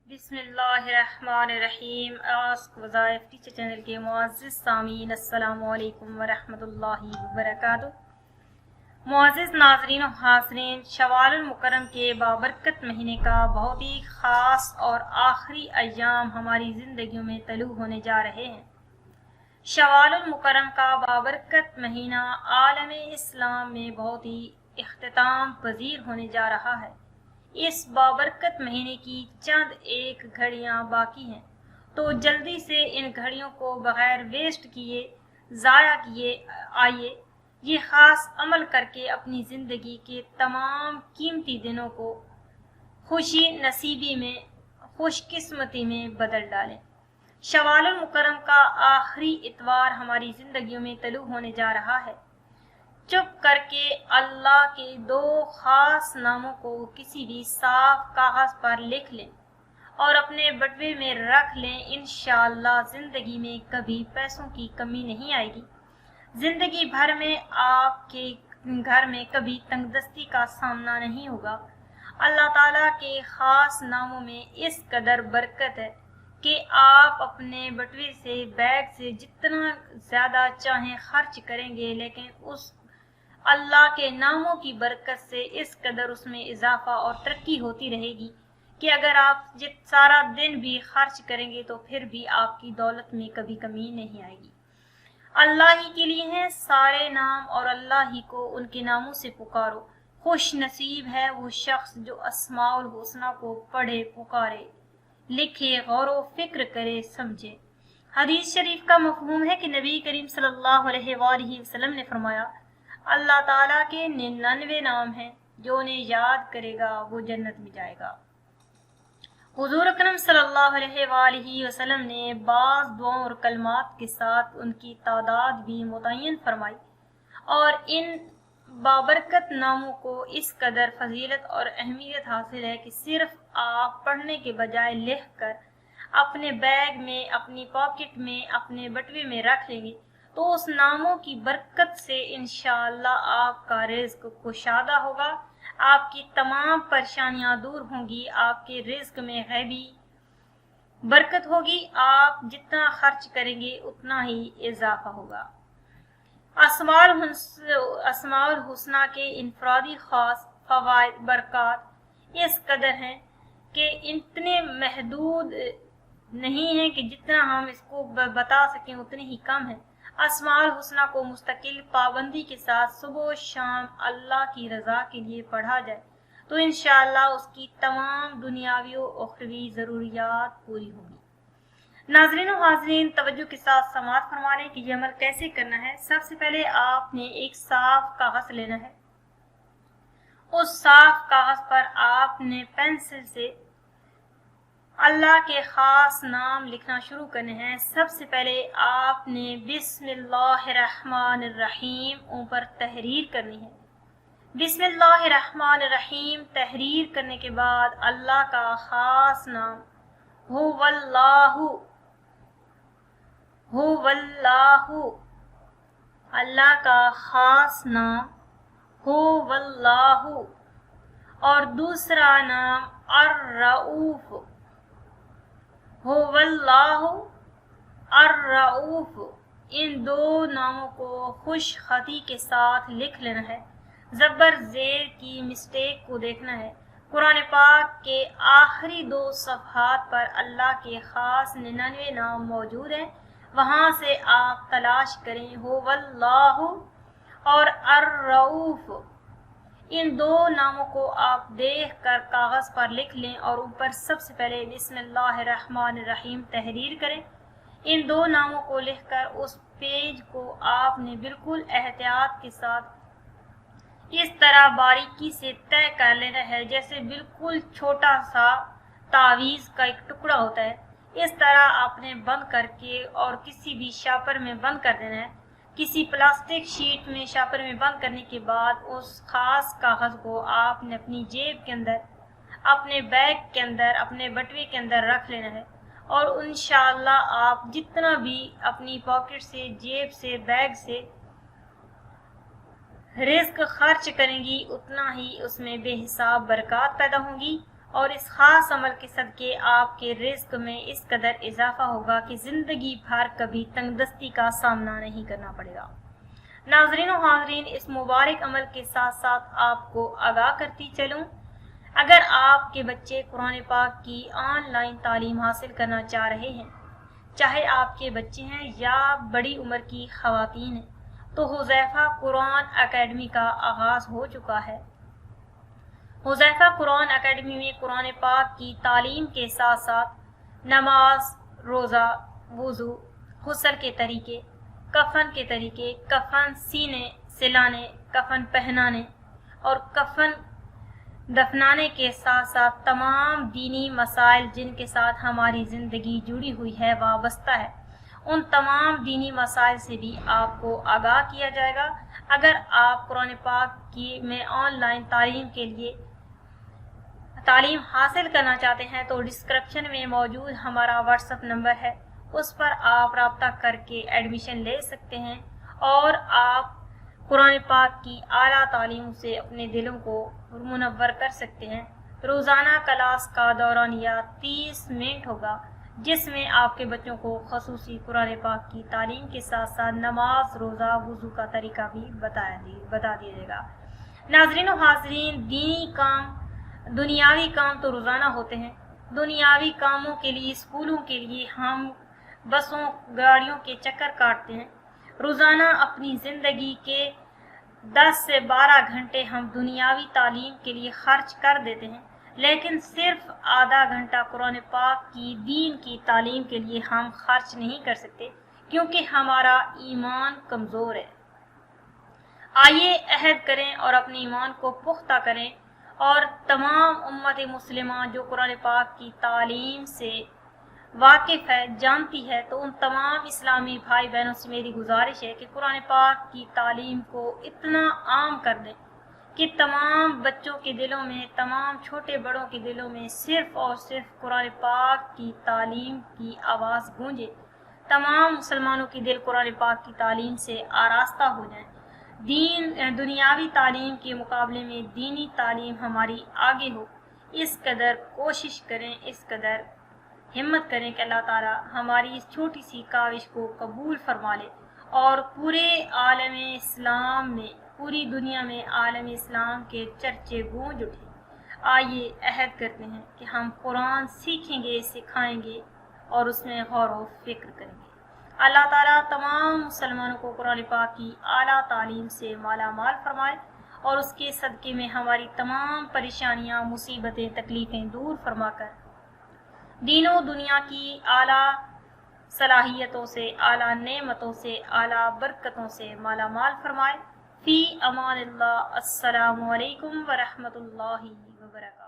بسم اللہ الرحمن الرحیم۔ آسک وظائف ٹیچر چینل کے معزز سامعین، السلام علیکم ورحمۃ اللہ وبرکاتہ۔ معزز ناظرین و حاضرین، شوال المکرم کے بابرکت مہینے کا بہت ہی خاص اور آخری ایام ہماری زندگیوں میں طلوع ہونے جا رہے ہیں۔ شوال المکرم کا بابرکت مہینہ عالم اسلام میں بہت ہی اختتام پذیر ہونے جا رہا ہے۔ اس بابرکت مہینے کی چند ایک گھڑیاں باقی ہیں، تو جلدی سے ان گھڑیوں کو بغیر ویسٹ کیے ضائع کیے آئیے یہ خاص عمل کر کے اپنی زندگی کے تمام قیمتی دنوں کو خوشی نصیبی میں، خوش قسمتی میں بدل ڈالیں۔ شوال المکرم کا آخری اتوار ہماری زندگیوں میں طلوع ہونے جا رہا ہے۔ چپ کر کے اللہ کے دو خاص ناموں کو کسی بھی صاف کاغذ پر لکھ لیں اور اپنے بٹوے میں رکھ لیں۔ انشاءاللہ زندگی میں کبھی پیسوں کی کمی نہیں آئے گی۔ زندگی بھر میں آپ کے گھر میں کبھی تنگ دستی کا سامنا نہیں ہوگا۔ اللہ تعالیٰ کے خاص ناموں میں اس قدر برکت ہے کہ آپ اپنے بٹوے سے، بیگ سے جتنا زیادہ چاہیں خرچ کریں گے، لیکن اس اللہ کے ناموں کی برکت سے اس قدر اس میں اضافہ اور ترقی ہوتی رہے گی کہ اگر آپ سارا دن بھی خرچ کریں گے تو پھر بھی آپ کی دولت میں کبھی کمی نہیں آئے گی۔ اللہ ہی کے لیے ہیں سارے نام اور اللہ ہی کو ان کے ناموں سے پکارو۔ خوش نصیب ہے وہ شخص جو اسماء الحسنی کو پڑھے، پکارے، لکھے، غور و فکر کرے، سمجھے۔ حدیث شریف کا مفہوم ہے کہ نبی کریم صلی اللہ علیہ وآلہ وسلم نے فرمایا، اللہ تعالیٰ کے 99 نام ہیں، جو انہیں یاد کرے گا وہ جنت میں جائے گا۔ حضور اکرم صلی اللہ علیہ وآلہ وسلم نے بعض دعاؤں اور کلمات کے ساتھ ان کی تعداد بھی متعین فرمائی، اور ان بابرکت ناموں کو اس قدر فضیلت اور اہمیت حاصل ہے کہ صرف آپ پڑھنے کے بجائے لکھ کر اپنے بیگ میں، اپنی پاکٹ میں، اپنے بٹوے میں رکھ لیں گے تو اس ناموں کی برکت سے انشاءاللہ آپ کا رزق کشادہ ہوگا، آپ کی تمام پریشانیاں دور ہوں گی، آپ کے رزق میں غیبی برکت ہوگی، آپ جتنا خرچ کریں گے اتنا ہی اضافہ ہوگا۔ اسماء الحسنی کے انفرادی خاص فوائد، برکات اس قدر ہیں کہ اتنے محدود نہیں ہیں کہ جتنا ہم اس کو بتا سکیں اتنے ہی کم ہیں۔ اسماء الحسنی کو مستقل پابندی کے ساتھ صبح و شام اللہ کی رضا کے لیے پڑھا جائے تو انشاءاللہ اس کی تمام دنیاوی و اخروی ضروریات پوری ہوں گی۔ ناظرین و حاضرین، توجہ کے ساتھ سماعت فرما لیں کہ یہ عمل کیسے کرنا ہے۔ سب سے پہلے آپ نے ایک صاف کاغذ لینا ہے۔ اس صاف کاغذ پر آپ نے پینسل سے اللہ کے خاص نام لکھنا شروع کرنے ہیں۔ سب سے پہلے آپ نے بسم اللہ الرحمن الرحیم اوپر تحریر کرنی ہے۔ بسم اللہ الرحمن الرحیم تحریر کرنے کے بعد اللہ کا خاص نام ہو واللہ، ہو واللہ، اللہ کا خاص نام ہو واللہ، اور دوسرا نام الرؤوف، ہو واللہ الرؤوف، ان دو ناموں کو خوش خطی کے ساتھ لکھ لینا ہے۔ زبر زیر کی مسٹیک کو دیکھنا ہے۔ قرآن پاک کے آخری 2 صفحات پر اللہ کے خاص 99 نام موجود ہیں، وہاں سے آپ تلاش کریں ہو واللہ اور الرؤوف۔ ان 2 ناموں کو آپ دیکھ کر کاغذ پر لکھ لیں اور اوپر سب سے پہلے بسم اللہ الرحمن الرحیم تحریر کریں۔ ان 2 ناموں کو لکھ کر اس پیج کو آپ نے بالکل احتیاط کے ساتھ اس طرح باریکی سے طے کر لینا ہے جیسے بالکل چھوٹا سا تعویذ کا ایک ٹکڑا ہوتا ہے۔ اس طرح آپ نے بند کر کے اور کسی بھی شاپر میں بند کر دینا ہے۔ کسی پلاسٹک شیٹ میں شاپر میں بند کرنے کے بعد اس خاص کاغذ کو آپ نے اپنی جیب کے اندر، اپنے بیگ کے اندر، اپنے بٹوے کے اندر رکھ لینا ہے، اور انشاءاللہ آپ جتنا بھی اپنی پاکٹ سے، جیب سے، بیگ سے رزق خرچ کریں گی اتنا ہی اس میں بے حساب برکات پیدا ہوں گی اور اس خاص عمل کے صدقے آپ کے رزق میں اس قدر اضافہ ہوگا کہ زندگی بھر کبھی تنگ دستی کا سامنا نہیں کرنا پڑے گا۔ ناظرین و حاضرین، اس مبارک عمل کے ساتھ ساتھ آپ کو آگاہ کرتی چلوں، اگر آپ کے بچے قرآن پاک کی آن لائن تعلیم حاصل کرنا چاہ رہے ہیں، چاہے آپ کے بچے ہیں یا بڑی عمر کی خواتین ہیں، تو حذیفہ قرآن اکیڈمی کا آغاز ہو چکا ہے۔ حذیفہ قرآن اکیڈمی میں قرآن پاک کی تعلیم کے ساتھ ساتھ نماز، روزہ، وضو، غسل کے طریقے، کفن کے طریقے، کفن سینے سلانے، کفن پہنانے اور کفن دفنانے کے ساتھ ساتھ تمام دینی مسائل جن کے ساتھ ہماری زندگی جڑی ہوئی ہے، وابستہ ہے، ان تمام دینی مسائل سے بھی آپ کو آگاہ کیا جائے گا۔ اگر آپ قرآن پاک کی میں آن لائن تعلیم کے لیے تعلیم حاصل کرنا چاہتے ہیں تو ڈسکرپشن میں موجود ہمارا واٹس ایپ نمبر ہے، اس پر آپ رابطہ کر کے ایڈمیشن لے سکتے ہیں اور آپ قرآن پاک کی اعلیٰ تعلیم سے اپنے دلوں کو منور کر سکتے ہیں۔ روزانہ کلاس کا دورانیہ 30 منٹ ہوگا، جس میں آپ کے بچوں کو خصوصی قرآن پاک کی تعلیم کے ساتھ ساتھ نماز، روزہ، وضو کا طریقہ بھی بتا دیا جائے گا۔ ناظرین و حاضرین، دینی کام، دنیاوی کام تو روزانہ ہوتے ہیں۔ دنیاوی کاموں کے لیے، اسکولوں کے لیے ہم بسوں، گاڑیوں کے چکر کاٹتے ہیں۔ روزانہ اپنی زندگی کے 10 سے 12 گھنٹے ہم دنیاوی تعلیم کے لیے خرچ کر دیتے ہیں، لیکن صرف آدھا گھنٹہ قرآن پاک کی دین کی تعلیم کے لیے ہم خرچ نہیں کر سکتے، کیونکہ ہمارا ایمان کمزور ہے۔ آئیے عہد کریں اور اپنے ایمان کو پختہ کریں، اور تمام امت مسلمہ جو قرآن پاک کی تعلیم سے واقف ہے، جانتی ہے، تو ان تمام اسلامی بھائی بہنوں سے میری گزارش ہے کہ قرآن پاک کی تعلیم کو اتنا عام کر دیں کہ تمام بچوں کے دلوں میں، تمام چھوٹے بڑوں کے دلوں میں صرف اور صرف قرآن پاک کی تعلیم کی آواز گونجے، تمام مسلمانوں کے دل قرآن پاک کی تعلیم سے آراستہ ہو جائیں۔ دنیاوی تعلیم کے مقابلے میں دینی تعلیم ہماری آگے ہو، اس قدر کوشش کریں، اس قدر ہمت کریں کہ اللہ تعالی ہماری اس چھوٹی سی کاوش کو قبول فرما لے اور پورے عالم اسلام میں، پوری دنیا میں عالم اسلام کے چرچے گونج اٹھیں۔ آئیے عہد کرتے ہیں کہ ہم قرآن سیکھیں گے، سکھائیں گے اور اس میں غور و فکر کریں گے۔ اللہ تعالیٰ تمام مسلمانوں کو قرآن پاک کی اعلیٰ تعلیم سے مالا مال فرمائے اور اس کے صدقے میں ہماری تمام پریشانیاں، مصیبتیں، تکلیفیں دور فرما کر دین و دنیا کی اعلیٰ صلاحیتوں سے، اعلیٰ نعمتوں سے، اعلیٰ برکتوں سے مالا مال فرمائے۔ فی امان اللہ۔ السلام علیکم ورحمۃ اللہ وبرکاتہ۔